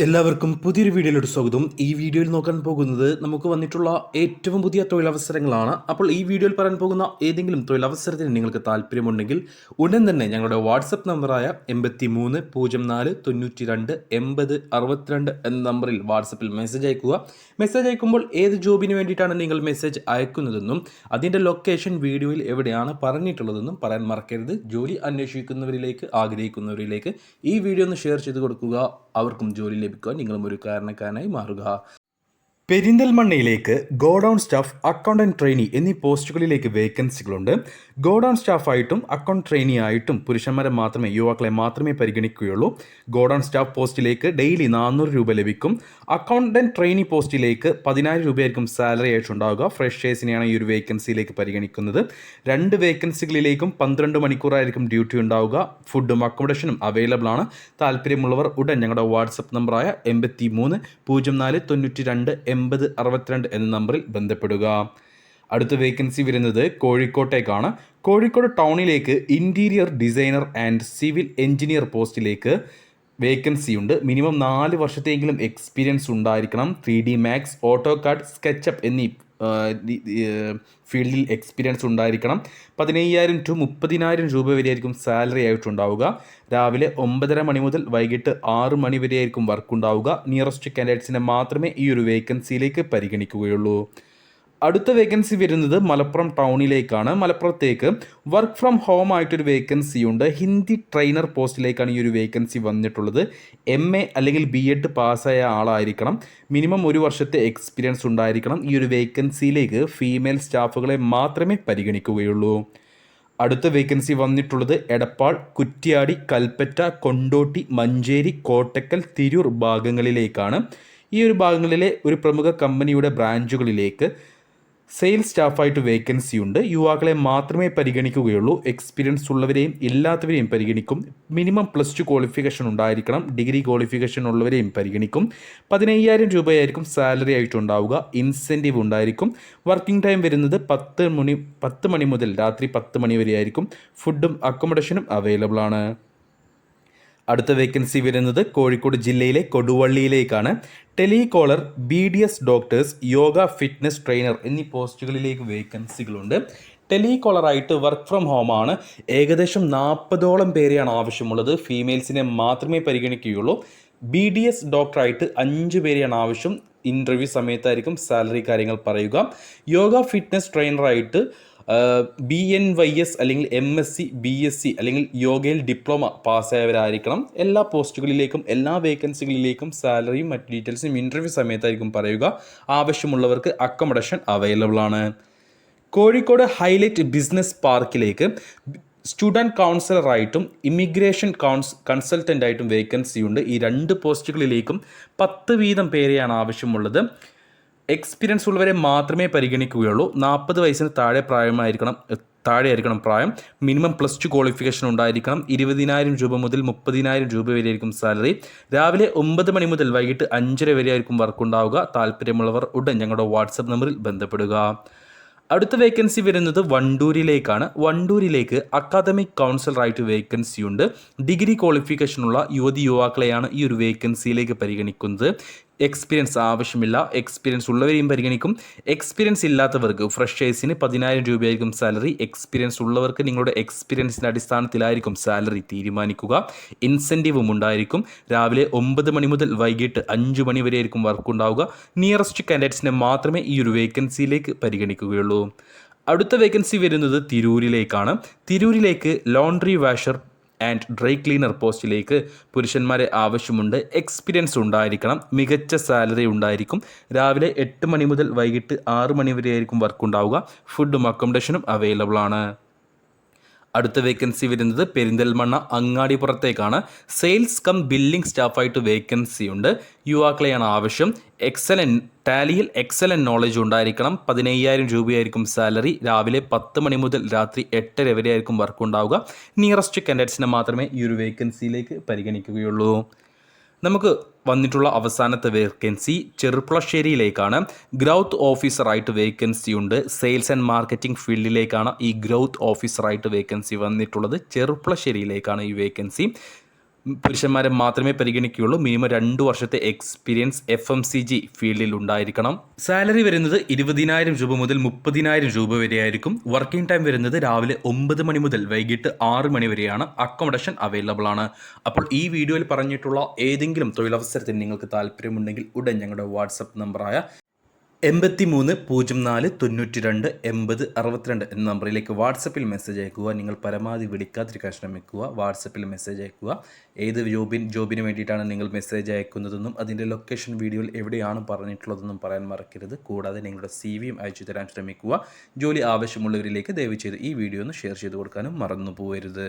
എല്ലാവർക്കും പുതിയൊരു വീഡിയോയിലോട്ട് സ്വാഗതം. ഈ വീഡിയോയിൽ നോക്കാൻ പോകുന്നത് നമുക്ക് വന്നിട്ടുള്ള ഏറ്റവും പുതിയ തൊഴിലവസരങ്ങളാണ്. അപ്പോൾ ഈ വീഡിയോയിൽ പറയാൻ പോകുന്ന ഏതെങ്കിലും തൊഴിലവസരത്തിന് നിങ്ങൾക്ക് താല്പര്യമുണ്ടെങ്കിൽ ഉടൻ തന്നെ ഞങ്ങളുടെ വാട്സപ്പ് നമ്പറായ 83 04 92 80 62 എന്ന നമ്പറിൽ വാട്സപ്പിൽ മെസ്സേജ് അയക്കുക. മെസ്സേജ് അയക്കുമ്പോൾ ഏത് ജോബിന് വേണ്ടിയിട്ടാണ് നിങ്ങൾ മെസ്സേജ് അയക്കുന്നതെന്നും അതിൻ്റെ ലൊക്കേഷൻ വീഡിയോയിൽ എവിടെയാണ് പറഞ്ഞിട്ടുള്ളതെന്നും പറയാൻ മറക്കരുത്. ജോലി അന്വേഷിക്കുന്നവരിലേക്ക് ആഗ്രഹിക്കുന്നവരിലേക്ക് ഈ വീഡിയോ ഒന്ന് ഷെയർ ചെയ്ത് കൊടുക്കുക. അവർക്കും ജോലി ലഭിക്കുവാൻ നിങ്ങളും ഒരു കാരണക്കാരനായി മാറുക. പെരിന്തൽമണ്ണയിലേക്ക് ഗോഡൗൺ സ്റ്റാഫ്, അക്കൗണ്ടന്റ് ട്രെയിനി എന്നീ പോസ്റ്റുകളിലേക്ക് വേക്കൻസികളുണ്ട്. ഗോഡൗൺ സ്റ്റാഫായിട്ടും അക്കൗണ്ട് ട്രെയിനി ആയിട്ടും പുരുഷന്മാരെ മാത്രമേ, യുവാക്കളെ മാത്രമേ പരിഗണിക്കുകയുള്ളൂ. ഗോഡൗൺ സ്റ്റാഫ് പോസ്റ്റിലേക്ക് ഡെയിലി 400 രൂപ ലഭിക്കും. അക്കൗണ്ടന്റ് ട്രെയിനി പോസ്റ്റിലേക്ക് 10,000 രൂപയായിരിക്കും സാലറി ആയിട്ടുണ്ടാവുക. ഫ്രഷേഴ്സിനെയാണ് ഈ ഒരു വേക്കൻസിയിലേക്ക് പരിഗണിക്കുന്നത്. 2 വേക്കൻസികളിലേക്കും 12 മണിക്കൂറായിരിക്കും ഡ്യൂട്ടി ഉണ്ടാവുക. ഫുഡും അക്കോമഡേഷനും അവൈലബിൾ ആണ്. താല്പര്യമുള്ളവർ ഉടൻ ഞങ്ങളുടെ വാട്സപ്പ് നമ്പറായ 83 04 92 80 62 എന്ന നമ്പറിൽ ബന്ധപ്പെടുക. അടുത്ത വേക്കൻസി വരുന്നത് കോഴിക്കോട്ടേക്കാണ്. കോഴിക്കോട് ടൗണിലേക്ക് interior designer and civil engineer പോസ്റ്റിലേക്ക് വേക്കൻസിയുണ്ട്. മിനിമം 4 വർഷത്തെങ്കിലും എക്സ്പീരിയൻസ് ഉണ്ടായിരിക്കണം. 3D Max, ഓട്ടോകാഡ്, സ്കെച്ചപ്പ് എന്നീ ഫീൽഡിൽ എക്സ്പീരിയൻസ് ഉണ്ടായിരിക്കണം. 15,000 to 30,000 രൂപ വരെയായിരിക്കും സാലറി ആയിട്ടുണ്ടാവുക. രാവിലെ 9:30 മണി മുതൽ വൈകിട്ട് 6 മണി വരെയായിരിക്കും വർക്ക് ഉണ്ടാവുക. നിയറസ്റ്റ് കാൻഡിഡേറ്റ്സിനെ മാത്രമേ ഈ ഒരു വേക്കൻസിയിലേക്ക് പരിഗണിക്കുകയുള്ളൂ. അടുത്ത വേക്കൻസി വരുന്നത് മലപ്പുറം ടൗണിലേക്കാണ്. മലപ്പുറത്തേക്ക് വർക്ക് ഫ്രം ഹോം ആയിട്ടൊരു വേക്കൻസി ഉണ്ട്. ഹിന്ദി ട്രെയിനർ പോസ്റ്റിലേക്കാണ് ഈ ഒരു വേക്കൻസി വന്നിട്ടുള്ളത്. MA അല്ലെങ്കിൽ B.Ed പാസ്സായ ആളായിരിക്കണം. മിനിമം 1 വർഷത്തെ എക്സ്പീരിയൻസ് ഉണ്ടായിരിക്കണം. ഈ ഒരു വേക്കൻസിയിലേക്ക് ഫീമെയിൽ സ്റ്റാഫുകളെ മാത്രമേ പരിഗണിക്കുകയുള്ളൂ. അടുത്ത വേക്കൻസി വന്നിട്ടുള്ളത് എടപ്പാൾ, കുറ്റ്യാടി, കൽപ്പറ്റ, കൊണ്ടോട്ടി, മഞ്ചേരി, കോട്ടക്കൽ, തിരൂർ ഭാഗങ്ങളിലേക്കാണ്. ഈ ഒരു ഭാഗങ്ങളിലെ ഒരു പ്രമുഖ കമ്പനിയുടെ ബ്രാഞ്ചുകളിലേക്ക് സെയിൽസ് സ്റ്റാഫായിട്ട് വേക്കൻസി ഉണ്ട്. യുവാക്കളെ മാത്രമേ പരിഗണിക്കുകയുള്ളൂ. എക്സ്പീരിയൻസ് ഉള്ളവരെയും ഇല്ലാത്തവരെയും പരിഗണിക്കും. മിനിമം +2 ക്വാളിഫിക്കേഷൻ ഉണ്ടായിരിക്കണം. ഡിഗ്രി ക്വാളിഫിക്കേഷൻ ഉള്ളവരെയും പരിഗണിക്കും. 15,000 രൂപയായിരിക്കും സാലറി ആയിട്ടുണ്ടാവുക. ഇൻസെൻറ്റീവ് ഉണ്ടായിരിക്കും. വർക്കിംഗ് ടൈം വരുന്നത് 10 മണി മുതൽ രാത്രി 10 മണി വരെയായിരിക്കും. ഫുഡും അക്കോമഡേഷനും അവൈലബിൾ ആണ്. അടുത്ത വേക്കൻസി വരുന്നത് കോഴിക്കോട് ജില്ലയിലെ കൊടുവള്ളിയിലേക്കാണ്. Telecaller, BDS doctors, yoga fitness trainer എന്നീ പോസ്റ്റുകളിലേക്ക് വേക്കൻസികളുണ്ട്. ടെലികോളറായിട്ട് വർക്ക് ഫ്രം ഹോം ആണ്. ഏകദേശം 40ഓളം പേരെയാണ് ആവശ്യമുള്ളത്. ഫീമെയിൽസിനെ മാത്രമേ പരിഗണിക്കുകയുള്ളൂ. BDS ഡോക്ടറായിട്ട് 5 പേരെയാണ് ആവശ്യം. ഇൻ്റർവ്യൂ സമയത്തായിരിക്കും സാലറി കാര്യങ്ങൾ പറയുക. യോഗ ഫിറ്റ്നസ് ട്രെയിനറായിട്ട് BNYS അല്ലെങ്കിൽ MSc, BSc അല്ലെങ്കിൽ യോഗയിൽ ഡിപ്ലോമ പാസ്സായവരായിരിക്കണം. എല്ലാ പോസ്റ്റുകളിലേക്കും എല്ലാ വേക്കൻസികളിലേക്കും സാലറിയും മറ്റ് ഡീറ്റെയിൽസും ഇൻ്റർവ്യൂ സമയത്തായിരിക്കും പറയുക. ആവശ്യമുള്ളവർക്ക് അക്കോമഡേഷൻ അവൈലബിൾ ആണ്. കോഴിക്കോട് ഹൈലൈറ്റ് ബിസിനസ് പാർക്കിലേക്ക് സ്റ്റുഡൻറ്റ് കൗൺസിലറായിട്ടും ഇമിഗ്രേഷൻ കൺസൾട്ടൻ്റായിട്ടും വേക്കൻസിയുണ്ട്. ഈ 2 പോസ്റ്റുകളിലേക്കും 10 വീതം പേരെയാണ് ആവശ്യമുള്ളത്. എക്സ്പീരിയൻസ് ഉള്ളവരെ മാത്രമേ പരിഗണിക്കുകയുള്ളൂ. 40 വയസ്സിന് താഴെയായിരിക്കണം പ്രായം. മിനിമം +2 ക്വാളിഫിക്കേഷൻ ഉണ്ടായിരിക്കണം. 20,000 രൂപ മുതൽ 30,000 രൂപ വരെയായിരിക്കും സാലറി. രാവിലെ 9 മണി മുതൽ വൈകിട്ട് 5:30 വരെയായിരിക്കും വർക്ക് ഉണ്ടാവുക. താല്പര്യമുള്ളവർ ഉടൻ ഞങ്ങളുടെ വാട്സപ്പ് നമ്പറിൽ ബന്ധപ്പെടുക. അടുത്ത വേക്കൻസി വരുന്നത് വണ്ടൂരിലേക്കാണ്. വണ്ടൂരിലേക്ക് അക്കാദമിക് കൗൺസിലറായിട്ട് വേക്കൻസിയുണ്ട്. ഡിഗ്രി ക്വാളിഫിക്കേഷനുള്ള യുവാക്കളെയാണ് ഈ ഒരു വേക്കൻസിയിലേക്ക് പരിഗണിക്കുന്നത്. എക്സ്പീരിയൻസ് ആവശ്യമില്ല. എക്സ്പീരിയൻസ് ഉള്ളവരെയും പരിഗണിക്കും. എക്സ്പീരിയൻസ് ഇല്ലാത്തവർക്ക് ഫ്രഷേഴ്സിന് 10,000 രൂപയായിരിക്കും സാലറി. എക്സ്പീരിയൻസ് ഉള്ളവർക്ക് നിങ്ങളുടെ എക്സ്പീരിയൻസിൻ്റെ അടിസ്ഥാനത്തിലായിരിക്കും സാലറി തീരുമാനിക്കുക. ഇൻസെൻറ്റീവും ഉണ്ടായിരിക്കും. രാവിലെ 9 മണി മുതൽ വൈകിട്ട് 5 മണി വരെയായിരിക്കും വർക്ക് ഉണ്ടാവുക. നിയറസ്റ്റ് കാൻഡിഡേറ്റ്സിനെ മാത്രമേ ഈ ഒരു വേക്കൻസിയിലേക്ക് പരിഗണിക്കുകയുള്ളൂ. അടുത്ത വേക്കൻസി വരുന്നത് തിരൂരിലേക്കാണ്. തിരൂരിലേക്ക് laundry washer and dry cleaner പോസ്റ്റിലേക്ക് പുരുഷന്മാരെ ആവശ്യമുണ്ട്. എക്സ്പീരിയൻസ് ഉണ്ടായിരിക്കണം. മികച്ച സാലറി ഉണ്ടായിരിക്കും. രാവിലെ 8 മണി മുതൽ വൈകിട്ട് 6 മണി വരെയായിരിക്കും വർക്ക് ഉണ്ടാവുക. ഫുഡും അക്കോമഡേഷനും അവൈലബിൾ ആണ്. അടുത്ത വേക്കൻസി വരുന്നത് പെരിന്തൽമണ്ണ അങ്ങാടിപ്പുറത്തേക്കാണ്. സെയിൽസ് കം ബില്ലിംഗ് സ്റ്റാഫായിട്ട് വേക്കൻസി ഉണ്ട്. യുവാക്കളെയാണ് ആവശ്യം. ടാലിയിൽ എക്സലൻറ്റ് നോളജ് ഉണ്ടായിരിക്കണം. 15,000 രൂപയായിരിക്കും സാലറി. രാവിലെ 10 മണി മുതൽ രാത്രി 8:30 വരെയായിരിക്കും വർക്ക് ഉണ്ടാവുക. നിയറസ്റ്റ് കാൻഡിഡേറ്റ്സിനെ മാത്രമേ ഈ ഒരു വേക്കൻസിയിലേക്ക് പരിഗണിക്കുകയുള്ളൂ. നമുക്ക് വന്നിട്ടുള്ള അവസാനത്തെ വേക്കൻസി ചെറുപ്പുളശ്ശേരിയിലേക്കാണ്. ഗ്രൗത്ത് ഓഫീസറായിട്ട് വേക്കൻസി ഉണ്ട്. സെയിൽസ് ആൻഡ് മാർക്കറ്റിംഗ് ഫീൽഡിലേക്കാണ് ഈ ഗ്രൗത്ത് ഓഫീസറായിട്ട് വേക്കൻസി വന്നിട്ടുള്ളത്. ചെറുപ്പുളശ്ശേരിയിലേക്കാണ് ഈ വേക്കൻസി. പുരുഷന്മാരെ മാത്രമേ പരിഗണിക്കുകയുള്ളൂ. മിനിമം 2 വർഷത്തെ എക്സ്പീരിയൻസ് FMCG ഫീൽഡിൽ ഉണ്ടായിരിക്കണം. സാലറി വരുന്നത് 20,000 രൂപ മുതൽ 30,000 രൂപ വരെയായിരിക്കും. വർക്കിംഗ് ടൈം വരുന്നത് രാവിലെ 9 മണി മുതൽ വൈകിട്ട് 6 മണി വരെയാണ്. അക്കോമഡേഷൻ അവൈലബിൾ ആണ്. അപ്പോൾ ഈ വീഡിയോയിൽ പറഞ്ഞിട്ടുള്ള ഏതെങ്കിലും തൊഴിലവസരത്തിന് നിങ്ങൾക്ക് താല്പര്യമുണ്ടെങ്കിൽ ഉടൻ ഞങ്ങളുടെ വാട്സപ്പ് നമ്പറായ 8304928062 എന്ന നമ്പറിലേക്ക് വാട്സപ്പിൽ മെസ്സേജ് അയക്കുക. നിങ്ങൾ പരമാവധി വിളിക്കാതിരിക്കാൻ ശ്രമിക്കുക. വാട്സപ്പിൽ മെസ്സേജ് അയക്കുക. ഏത് ജോബിന് വേണ്ടിയിട്ടാണ് നിങ്ങൾ മെസ്സേജ് അയക്കുന്നതെന്നും അതിൻ്റെ ലൊക്കേഷൻ വീഡിയോയിൽ എവിടെയാണ് പറഞ്ഞിട്ടുള്ളതെന്നും പറയാൻ മറക്കരുത്. കൂടാതെ നിങ്ങളുടെ CV-യും അയച്ചു തരാൻ ശ്രമിക്കുക. ജോലി ആവശ്യമുള്ളവരിലേക്ക് ദയവ് ചെയ്ത് ഈ വീഡിയോ ഒന്ന് ഷെയർ ചെയ്ത് കൊടുക്കാനും മറന്നു പോകരുത്.